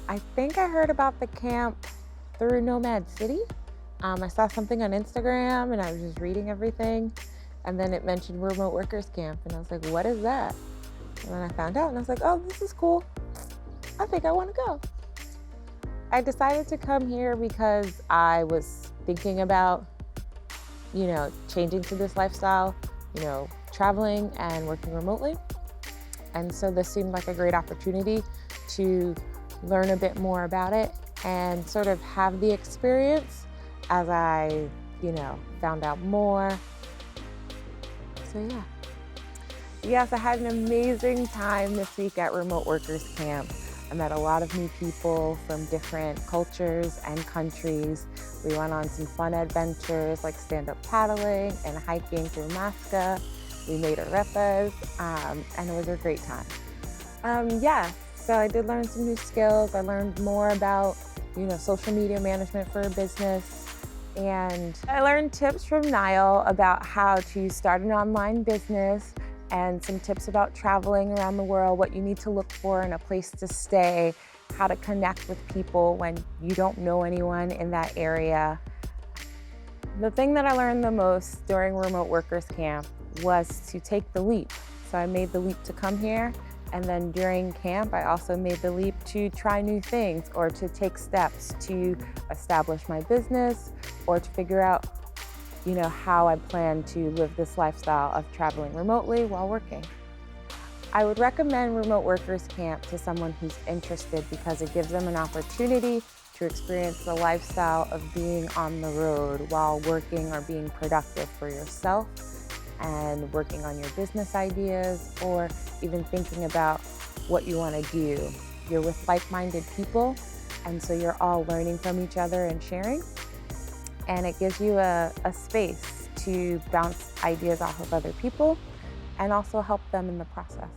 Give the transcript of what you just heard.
I think I heard about the camp through Nomad City. I saw something on Instagram and I was just reading everything. And then it mentioned remote workers camp. And I was like, what is that? And then I found out and I was like, oh, this is cool. I think I want to go. I decided to come here because I was thinking about, changing to this lifestyle, traveling and working remotely. And so this seemed like a great opportunity to learn a bit more about it and sort of have the experience as I, found out more. So yeah. Yes, I had an amazing time this week at Remote Workers Camp. I met a lot of new people from different cultures and countries. We went on some fun adventures like stand-up paddling and hiking through Masca. We made arepas, and it was a great time. Yeah, so I did learn some new skills. I learned more about, social media management for a business. And I learned tips from Niall about how to start an online business and some tips about traveling around the world, what you need to look for in a place to stay, how to connect with people when you don't know anyone in that area. The thing that I learned the most during Remote Workers Camp was to take the leap. So I made the leap to come here, and then during camp, I also made the leap to try new things or to take steps to establish my business or to figure out, how I plan to live this lifestyle of traveling remotely while working. I would recommend Remote Workers Camp to someone who's interested because it gives them an opportunity to experience the lifestyle of being on the road while working or being productive for yourself and working on your business ideas or even thinking about what you want to do. You're with like-minded people, and so you're all learning from each other and sharing. And it gives you a space to bounce ideas off of other people and also help them in the process.